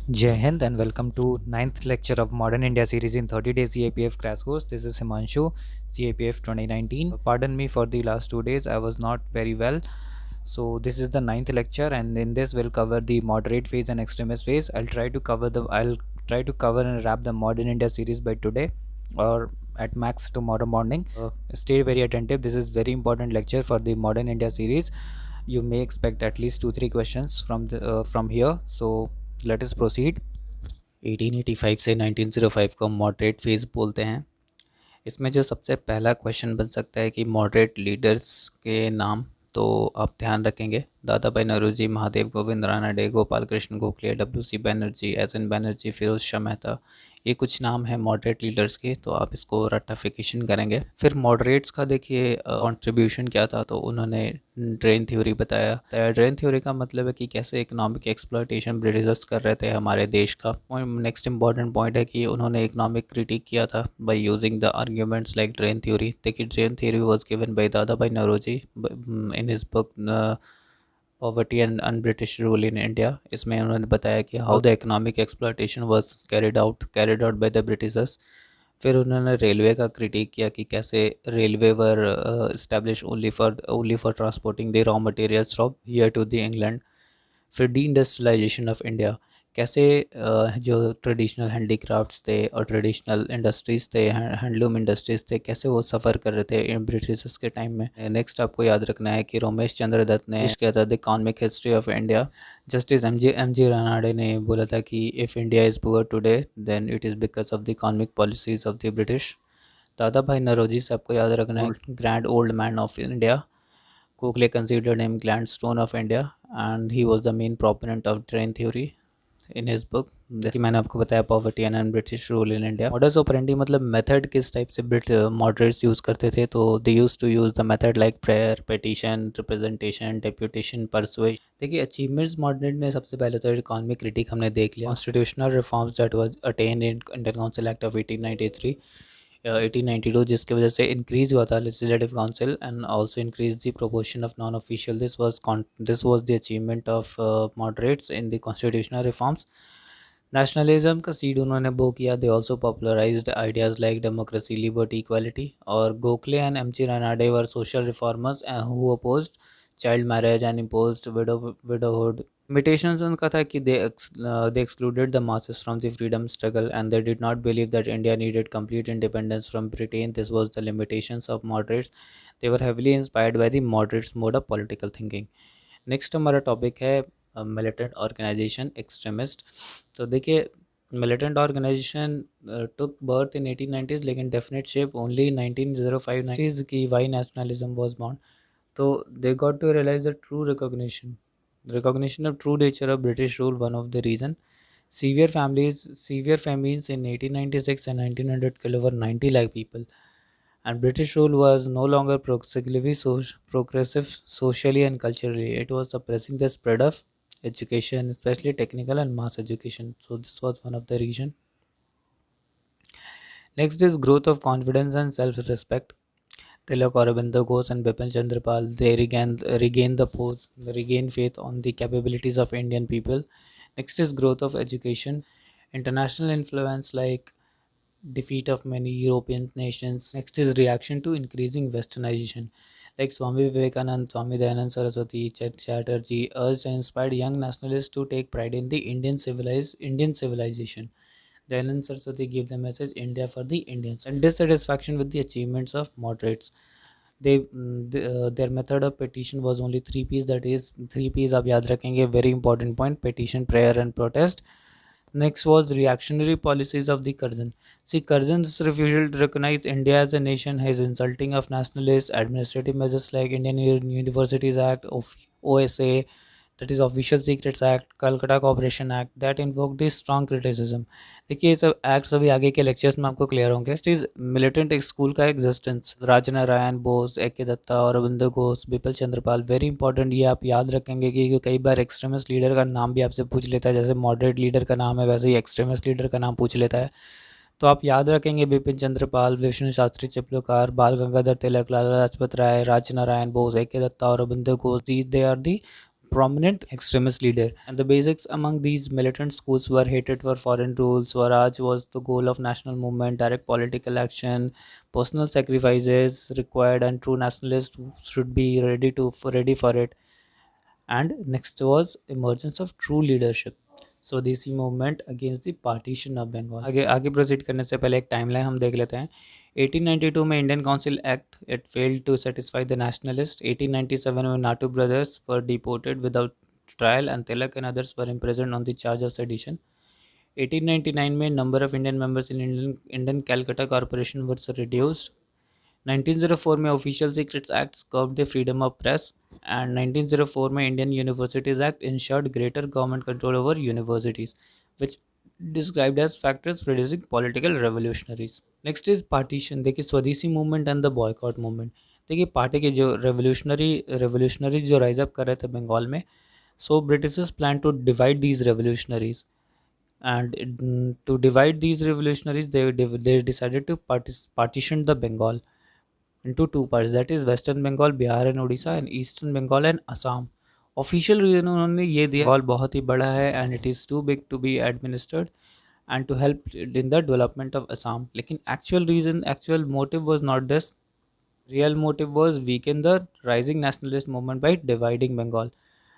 Jai Hind and welcome to ninth lecture of Modern India series in 30 days CAPF crash course. This is Himanshu, CAPF 2019. Pardon me for the last 2 days, I was not very well. So this is the ninth lecture, and in this we'll cover the moderate phase and extremist phase. I'll try to cover and wrap the Modern India series by today or at max tomorrow morning. Stay very attentive. This is very important lecture for the Modern India series. You may expect at least 2-3 questions from here. So let us proceed. 1885 से 1905 को moderate phase बोलते हैं। इसमें जो सबसे पहला question बन सकता है कि मॉडरेट लीडर्स के नाम, तो आप ध्यान रखेंगे Dadabhai Naoroji, Mahadev Govind Ranade, Gopal Krishna Gokhale, W C Banerjee, S N Banerjee, Firoz Shah Mehta, ये कुछ नाम है मॉडरेट लीडर्स के, तो आप इसको रट्टाफिकेशन करेंगे। फिर मॉडरेट्स का देखिए कंट्रीब्यूशन क्या था, तो उन्होंने ड्रेन थ्योरी बताया। ड्रेन थ्योरी का मतलब है कि कैसे इकोनॉमिक एक्सप्लॉयटेशन ब्रिटिशर्स कर रहे थे हमारे देश का। नेक्स्ट इंपॉर्टेंट पॉइंट है कि उन्होंने इकोनॉमिक क्रिटिक किया था by using the arguments like drain theory. देखिए drain theory was given by Dadabhai Naoroji in his book poverty and British rule in India. इसमें उन्होंने बताया कि how the economic exploitation was carried out by the Britishers. फिर उन्होंने railway का critic किया कि कैसे railway were establish only for transporting the raw materials from here to the England. फिर डी इंडस्ट्रियलाइजेशन ऑफ इंडिया, कैसे जो ट्रेडिशनल हैंडीक्राफ्ट्स थे और ट्रेडिशनल इंडस्ट्रीज़ थे, हैंडलूम इंडस्ट्रीज़ थे, कैसे वो सफ़र कर रहे थे इन ब्रिटिशर्स के टाइम में। नेक्स्ट आपको याद रखना है कि रोमेश चंद्र दत्त ने किया था the economic history of India. Justice M G Ranade ने बोला था कि if India is poor today then it is because of the economic policies of the British. Dadabhai Naoroji से आपको याद रखना है grand old man of India. Gokhale considered him Gladstone of India and he was the main proponent of drain theory in his book। जैसे कि मैंने आपको बताया poverty and British rule in India. Modus operandi मतलब method किस type से moderates use करते थे, तो they use to use the method like prayer, petition, representation, deputation, persuasion. देखिए अचीवमेंट्स मॉडरेट ने सबसे पहले तो इकोनॉमिक क्रिटिक हमने देख लिया। Constitutional reforms that was attained in Indian council act of 1893 1892, जिसकी वजह से इंक्रीज हुआ था legislative council and also increase the proportion of non official. This was the achievement of moderates in the constitutional reforms. Nationalism का seed उन्होंने sow किया। They also popularized ideas like democracy, liberty, equality. और Gokhale and M G. Ranade were social reformers who opposed child marriage and imposed widowhood। Limitations उनका था कि they excluded the masses from the freedom struggle and they did not believe that India needed complete independence from Britain। This was the limitations of moderates। They were heavily inspired by the moderates mode of political thinking। Next हमारा topic है militant organisation extremist. तो देखिए militant organisation took birth in 1890s लेकिन definite shape only 1905 की why nationalism was born. तो they got to realize the true recognition of true nature of British rule। One of the reason severe famines in 1896 and 1900 killed over 90 lakh people, and British rule was no longer progressive socially and culturally, it was suppressing the spread of education, especially technical and mass education, so this was one of the reason। Next is growth of confidence and self-respect। Tilak Aurobindo Ghosh and Bipin Chandra Pal, they regain faith on the capabilities of Indian people। Next is growth of education, international influence like defeat of many European nations। Next is reaction to increasing westernization like Swami Vivekanand, Swami Dayanand Saraswati, Chatterjee urged and inspired young nationalists to take pride in the Indian civilization। Dayanand Saraswati gave the message India for the Indians and dissatisfaction with the achievements of moderates। Their method of petition was only 3 P's, that is 3 P's आप याद रखेंगे, very important point: petition, prayer and protest। Next was reactionary policies of the Curzon। See, Curzon's refusal to recognize India as a nation, his insulting of nationalists, administrative measures like Indian Universities Act of OSA, that is Official Secrets Act, Calcutta Cooperation Act, that invoked the strong criticism। देखिए ये सब acts अभी आगे के lectures में आपको clear होंगे। Next is militant school का एग्जिस्टेंस, राजनारायण बोस, ए K Dutta, Aurobindo Ghosh, Bipin Chandrapal, very important. ये आप याद रखेंगे कि कई बार एक्सट्रीमिस्ट लीडर का नाम भी आपसे पूछ लेता है, जैसे मॉडरेट लीडर का नाम है वैसे ही एक्सट्रीमिस्ट लीडर का नाम पूछ लेता है। तो आप याद रखेंगे बिपिन चंद्रपाल, विष्णु शास्त्री चिपलुकार, बाल गंगाधर तिलक, लाला लाजपत राय, राजनारायण बोस, ए के दत्ता और Aurobindo Ghosh, they are the prominent extremist leader. And the basics among these militant schools were hatred for foreign rule, Swaraj was the goal of national movement, direct political action, personal sacrifices required, and true nationalists should be ready for it. And next was emergence of true leadership, swadeshi movement against the partition of Bengal. आगे आगे proceed करने से पहले एक timeline हम देख लेते हैं। 1892 में Indian council act it failed to satisfy the nationalist. 1897 में Natu brothers were deported without trial and Tilak and others were imprisoned on the charge of sedition. 1899 में number of Indian members in Indian Calcutta corporation were reduced. 1904 में official secrets act curbed the freedom of press and 1904 में Indian universities act ensured greater government control over universities which described as factors producing political revolutionaries. Next is partition. देखिए स्वदेशी movement and the boycott movement. देखिए party के जो revolutionaries जो rise up कर रहे थे बंगाल में, so Britishers plan to divide these revolutionaries and to divide these revolutionaries they decided to partition the Bengal into two parts, that is Western Bengal, Bihar and Odisha, and Eastern Bengal and Assam. Official reason उन्होंने ये दिया, बंगाल बहुत ही बड़ा है and it is too big to be administered and to help in the development of Assam. लेकिन actual motive was not this. Real motive was weaken the rising nationalist movement by dividing Bengal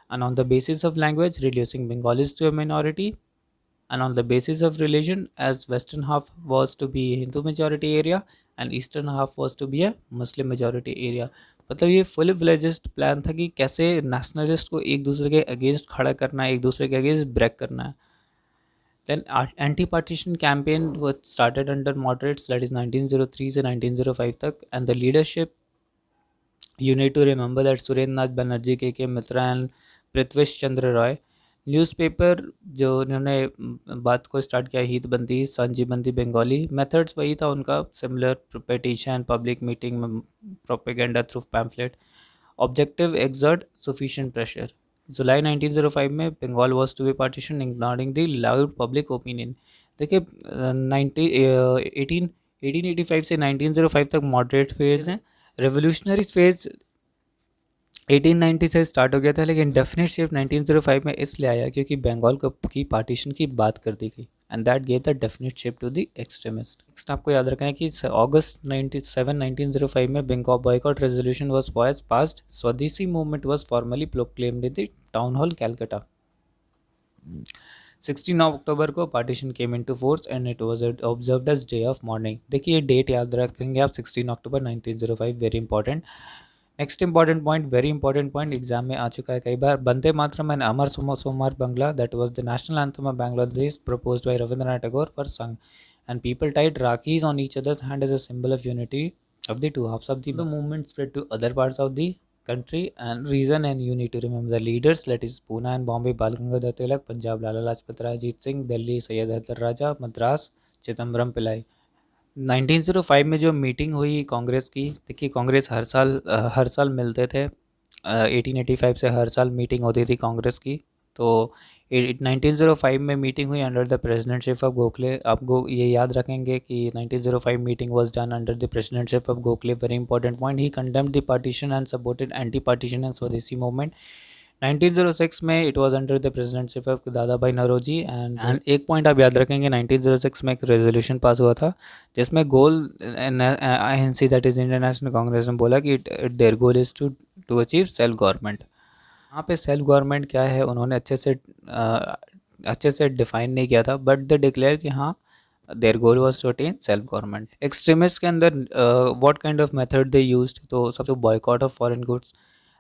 and on the basis of language reducing Bengalis to a minority, and on the basis of religion as western half was to be Hindu majority area and eastern half was to be a Muslim majority area। मतलब ये full fledged plan था कि कैसे nationalist को एक दूसरे के against खड़ा करना है, एक दूसरे के अगेंस्ट ब्रेक करना है। Then anti partition campaign was started under moderates, that is 1903 से 1905 तक, and the leadership you need to remember that Surendra Nath Banerjee, K Mitra and Prithwish Chandra Roy. Newspaper जो इन्होंने बात को स्टार्ट किया, हित बंदी संजीबंदी बंगाली, मेथड्स वही था उनका, similar petition, public meeting, propaganda through pamphlet, objective exert sufficient pressure. July 1905 में Bengal was to be partition ignoring the loud public opinion. देखिए 1885 से 1905 तक मॉडरेट फेज हैं। रेवोल्यूशनरी फेज 1890 से स्टार्ट हो गया था, लेकिन डेफिनेट शेप 1905 में इसलिए आया क्योंकि बंगाल की पार्टीशन की बात कर दी गई and that gave the definite shape to the extremist. Next आपको याद रखना है कि अगस्त 1905 में Bengal boycott resolution was passed. Swadeshi movement was formally proclaimed in the town hall Calcutta. 16 अक्टूबर को partition came into force and it was observed as day of mourning. देखिए ये डेट याद रखेंगे आप, 16 अक्टूबर 1905, very important. Next important point, very important point, exam में आ चुका है कई बार, वंदे मातरम एंड अमर सोमवार Bangla, that was the national anthem of Bangladesh proposed by Rabindranath Tagore were sung and people tied rakis on each other's hand as a symbol of unity of the two halves of the movement spread to other parts of the country and reason, and you need to remember the leaders, that is Pune and Bombay Bal Gangadhar Tilak, Punjab Lala Lajpat Rai, Jeet Singh, Delhi Sayyid Haidar Raja, Madras Chidambaram पिलाई। 1905 में जो meeting हुई कांग्रेस की, देखिए कांग्रेस हर साल मिलते थे, 1885 से हर साल मीटिंग होती थी कांग्रेस की। तो 1905 में मीटिंग हुई under the presidentship of Gokhale. आपको ये याद रखेंगे कि 1905 meeting was done under the presidentship of Gokhale, very important point. He condemned the partition and supported anti partition and स्वदेशी मूवमेंट। 1906 में it was under the presidentship of दादा भाई नौरोजी एंड एक पॉइंट आप याद रखेंगे, 1906 में एक रेजोल्यूशन पास हुआ था जिसमें goal INC that is Indian National Congress ने बोला कि their goal is to achieve self government. यहाँ पे सेल्फ गवर्नमेंट क्या है उन्होंने अच्छे से डिफाइन नहीं किया था, बट दे डिक्लेयर कि हाँ their goal was to attain self government. Extremist के अंदर what kind of method they used, तो सबसे boycott of foreign goods,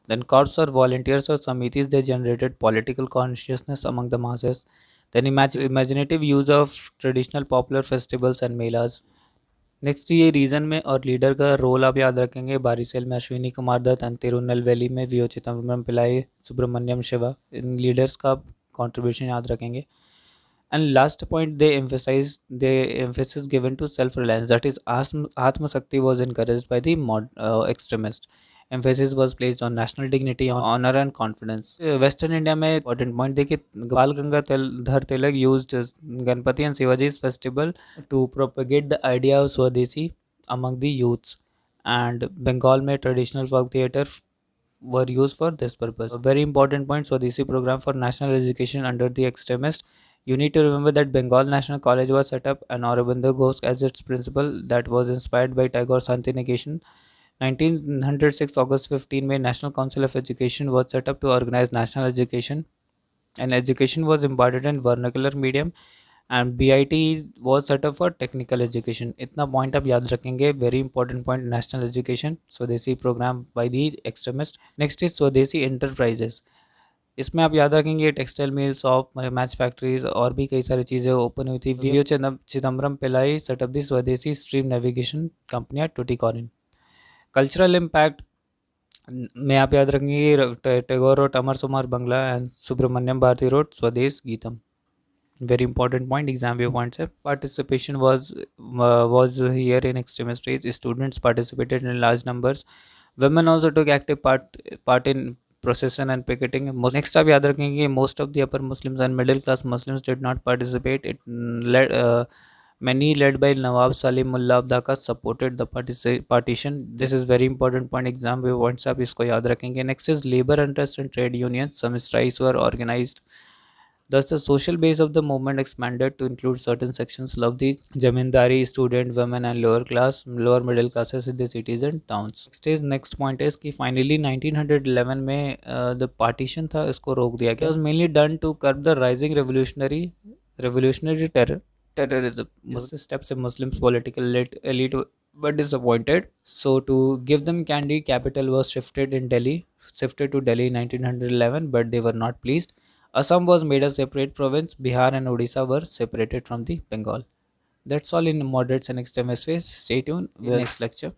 then corps or volunteers or committees, they generated political consciousness among the masses, then imaginative use of traditional popular festivals and melas। Next ये reason में और leader का role आप याद रखेंगे, बारिसेल में अश्विनी कुमार दत्त एंड तिरुनेलवेली में V O Chidambaram Pillai, Subramaniam Siva, इन लीडर्स का कंट्रीब्यूशन याद रखेंगे। And last point, they emphasis given to self reliance, that is Atmashakti was encouraged by the extremist. emphasis was placed on national dignity, honor and confidence। Western India में important point देखिए, Bal Gangadhar Tilak used Ganapati and Shivaji's festival to propagate the idea of Swadeshi among the youths। And Bengal में traditional folk theatre were used for this purpose. A very important point, Swadesi program for national education under the extremist. You need to remember that Bengal National College was set up and Aurobindo Ghosh as its principal, that was inspired by Tagore Santi Nikesh. 1906 August 15 May National Council of Education was set up to organize national education, and education was imparted in vernacular medium, and BIT was set up for technical education. इतना point आप याद रखेंगे, very important point, national education, स्वदेशी program by the extremist. Next is स्वदेशी enterprises. इसमें आप याद रखेंगे textile mill, shop, match factories और भी कई सारी चीज़ें ओपन हुई थी. वीओ चिदम्बरम पिलाई set up the swadeshi stream navigation company at Tuticorin. Cultural impact में आप याद रखेंगे Tagore wrote Amar Sonar Bangla and Subramania Bharati wrote Swadesh Geetam. Very important point, exam view concept. Participation was here in extremist race. Students participated in large numbers. Women also took active part in procession and picketing. Next up, याद रखेंगे most of the upper Muslims and middle class Muslims did not participate. Many led by Nawab Salim Mullah Abdaka supported the partition. This is very important point. Exam view points आप इसको याद रखेंगे. Next is labor interest and trade unions. Some strikes were organized. Thus, the social base of the movement expanded to include certain sections of the zamindari, student, women, and lower middle classes in the cities and towns. Next point is कि finally 1911 में the partition था, इसको रोक दिया गया. It was mainly done to curb the rising revolutionary terrorism. These steps of Muslims political elite were disappointed. So to give them candy, capital was shifted to Delhi in 1911, but they were not pleased. Assam was made a separate province. Bihar and Odisha were separated from the Bengal. That's all in moderates and extremist ways. Stay tuned. Next lecture.